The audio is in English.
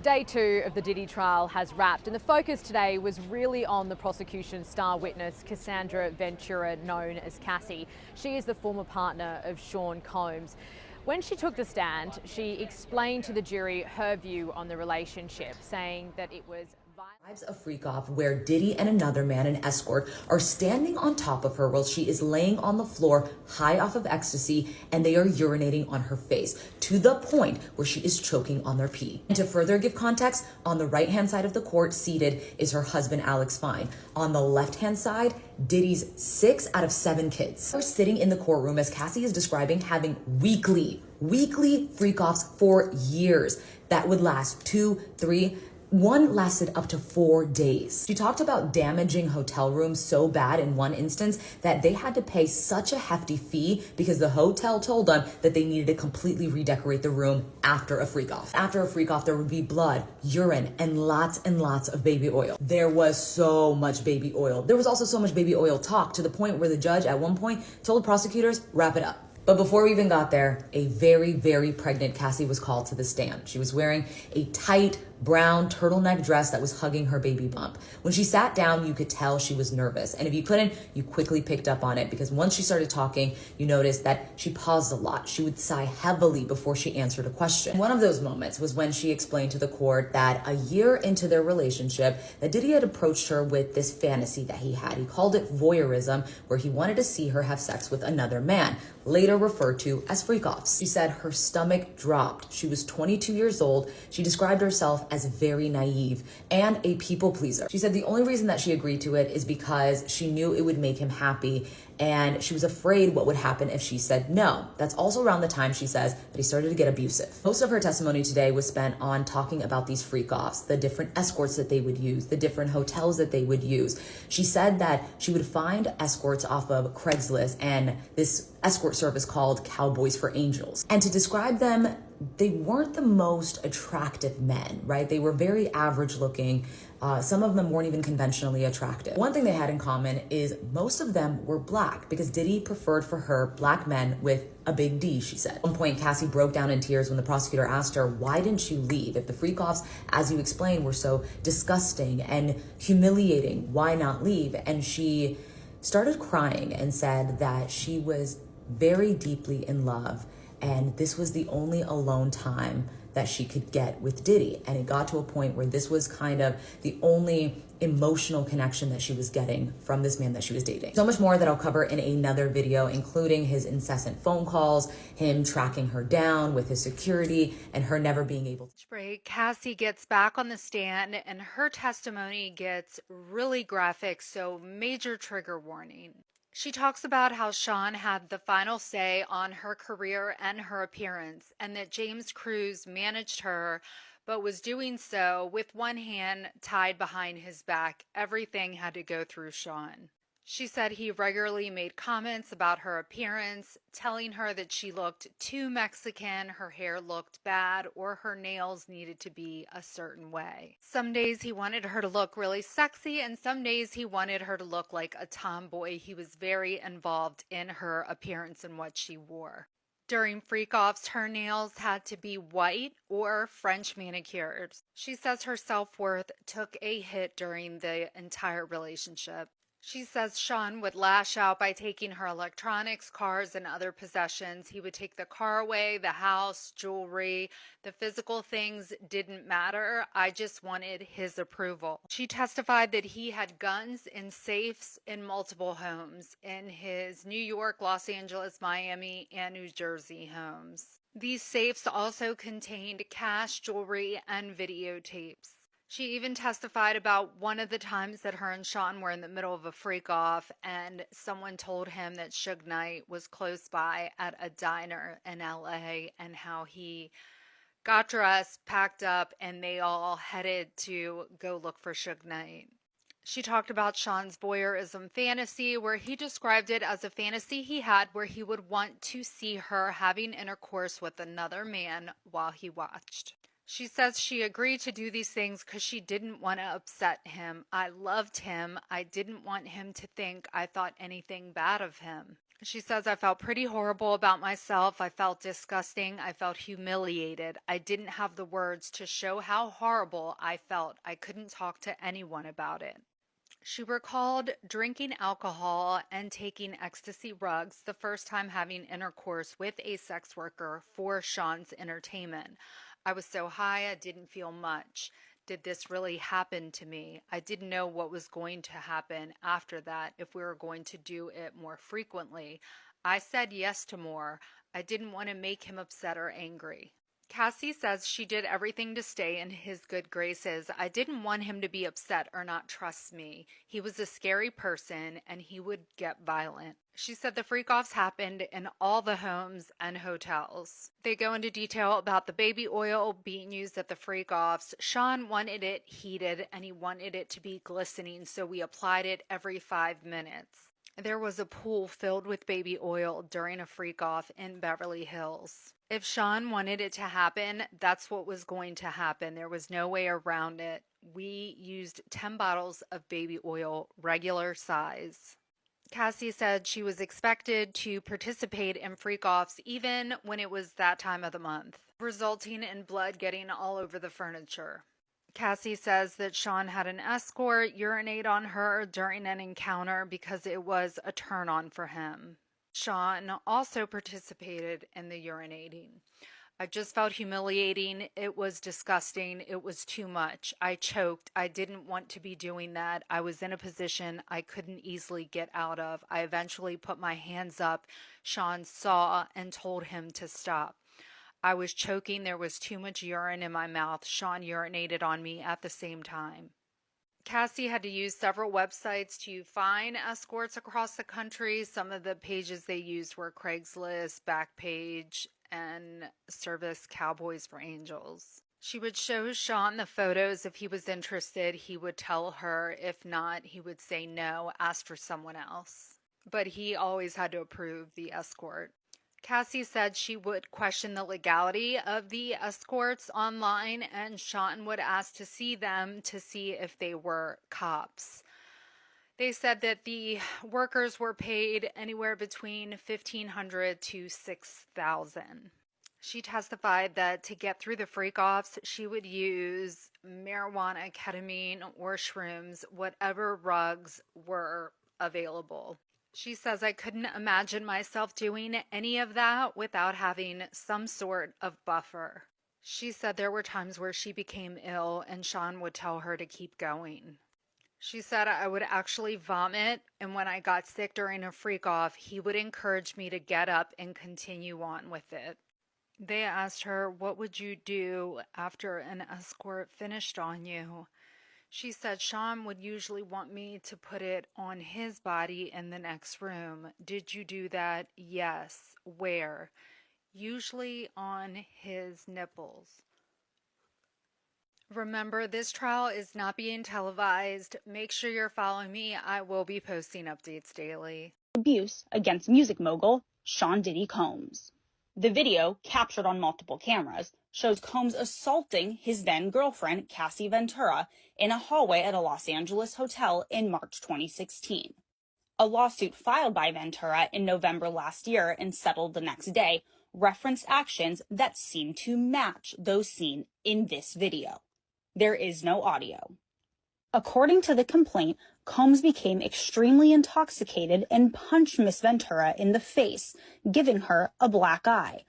Day 2 of the Diddy trial has wrapped, and the focus today was really on the prosecution's star witness, Cassandra Ventura, known as Cassie. She is the former partner of Sean Combs. When she took the stand, she explained to the jury her view on the relationship, saying that it was Vibes of Freak Off, where Diddy and another man, an escort, are standing on top of her while she is laying on the floor high off of ecstasy, and they are urinating on her face to the point where she is choking on their pee. And to further give context, on the right hand side of the court seated is her husband Alex Fine. On the left hand side, Diddy's 6 out of 7 kids are sitting in the courtroom as Cassie is describing having weekly freak offs for years that would last 2, 3. One lasted up to 4 days. She talked about damaging hotel rooms so bad in one instance that they had to pay such a hefty fee because the hotel told them that they needed to completely redecorate the room after a freak off. After a freak off, there would be blood, urine, and lots of baby oil. There was so much baby oil. There was also so much baby oil talk to the point where the judge at one point told prosecutors, wrap it up. But before we even got there, a very pregnant Cassie was called to the stand. She was wearing a tight brown turtleneck dress that was hugging her baby bump. When she sat down, you could tell she was nervous. And if you couldn't, you quickly picked up on it because once she started talking, you noticed that she paused a lot. She would sigh heavily before she answered a question. One of those moments was when she explained to the court that a year into their relationship, that Diddy had approached her with this fantasy that he had. He called it voyeurism, where he wanted to see her have sex with another man, later referred to as freak-offs. She said her stomach dropped. She was 22 years old. She described herself as very naive and a people pleaser. She said the only reason that she agreed to it is because she knew it would make him happy, and she was afraid what would happen if she said no. That's also around the time, she says, that he started to get abusive. Most of her testimony today was spent on talking about these freak-offs, the different escorts that they would use, the different hotels that they would use. She said that she would find escorts off of Craigslist and this escort service called Cowboys for Angels. And to describe them, they weren't the most attractive men, right? They were very average looking. Some of them weren't even conventionally attractive. One thing they had in common is most of them were black because Diddy preferred for her black men with a big D, she said. At one point, Cassie broke down in tears when the prosecutor asked her, why didn't you leave? If the freak-offs, as you explained, were so disgusting and humiliating, why not leave? And she started crying and said that she was very deeply in love, and this was the only alone time that she could get with Diddy. And it got to a point where this was kind of the only emotional connection that she was getting from this man that she was dating. So much more that I'll cover in another video, including his incessant phone calls, him tracking her down with his security, and her never being able to break. Cassie gets back on the stand and her testimony gets really graphic, so major trigger warning. She talks about how Sean had the final say on her career and her appearance, and that James Cruz managed her, but was doing so with one hand tied behind his back. Everything had to go through Sean. She said he regularly made comments about her appearance, telling her that she looked too Mexican, her hair looked bad, or her nails needed to be a certain way. Some days he wanted her to look really sexy, and some days he wanted her to look like a tomboy. He was very involved in her appearance and what she wore. During freak-offs, her nails had to be white or French manicured. She says her self-worth took a hit during the entire relationship. She says Sean would lash out by taking her electronics, cars, and other possessions. He would take the car away, the house, jewelry. The physical things didn't matter. I just wanted his approval. She testified that he had guns in safes in multiple homes, in his New York, Los Angeles, Miami, and New Jersey homes. These safes also contained cash, jewelry, and videotapes. She even testified about one of the times that her and Sean were in the middle of a freak-off and someone told him that Suge Knight was close by at a diner in LA, and how he got dressed, packed up, and they all headed to go look for Suge Knight. She talked about Sean's voyeurism fantasy, where he described it as a fantasy he had where he would want to see her having intercourse with another man while he watched. She says she agreed to do these things because she didn't want to upset him. I loved him. I didn't want him to think I thought anything bad of him. She says, I felt pretty horrible about myself. I felt disgusting. I felt humiliated. I didn't have the words to show how horrible I felt. I couldn't talk to anyone about it. She recalled drinking alcohol and taking ecstasy rugs the first time having intercourse with a sex worker for Sean's entertainment. I was so high I didn't feel much. Did this really happen to me? I didn't know what was going to happen after that, if we were going to do it more frequently. I said yes to more. I didn't want to make him upset or angry. Cassie says she did everything to stay in his good graces. I didn't want him to be upset or not trust me. He was a scary person and he would get violent. She said the freak-offs happened in all the homes and hotels. They go into detail about the baby oil being used at the freak-offs. Sean wanted it heated and he wanted it to be glistening, so we applied it every 5 minutes. There was a pool filled with baby oil during a freak-off in Beverly Hills. If Sean wanted it to happen, that's what was going to happen. There was no way around it. We used 10 bottles of baby oil, regular size. Cassie said she was expected to participate in freak-offs even when it was that time of the month, resulting in blood getting all over the furniture. Cassie says that Sean had an escort urinate on her during an encounter because it was a turn-on for him. Sean also participated in the urinating. I just felt humiliating. It was disgusting. It was too much. I choked. I didn't want to be doing that. I was in a position I couldn't easily get out of. I eventually put my hands up. Sean saw and told him to stop. I was choking. There was too much urine in my mouth. Sean urinated on me at the same time. Cassie had to use several websites to find escorts across the country. Some of the pages they used were Craigslist, Backpage, and Service Cowboys for Angels. She would show Sean the photos. If he was interested, he would tell her. If not, he would say no, ask for someone else. But he always had to approve the escort. Cassie said she would question the legality of the escorts online, and Sean would ask to see them to see if they were cops. They said that the workers were paid anywhere between $1,500 to $6,000. She testified that to get through the freak-offs, she would use marijuana, ketamine, or shrooms, whatever rugs were available. She says, I couldn't imagine myself doing any of that without having some sort of buffer. She said there were times where she became ill and Sean would tell her to keep going. She said I would actually vomit, and when I got sick during a freak-off, he would encourage me to get up and continue on with it. They asked her, what would you do after an escort finished on you? She said Sean would usually want me to put it on his body in the next room. Did you do that? Yes. Where? Usually on his nipples. Remember, this trial is not being televised. Make sure you're following me. I will be posting updates daily. Abuse against music mogul Sean Diddy Combs. The video, captured on multiple cameras, shows Combs assaulting his then-girlfriend, Cassie Ventura, in a hallway at a Los Angeles hotel in March 2016. A lawsuit filed by Ventura in November last year and settled the next day referenced actions that seem to match those seen in this video. There is no audio. According to the complaint, Combs became extremely intoxicated and punched Miss Ventura in the face, giving her a black eye.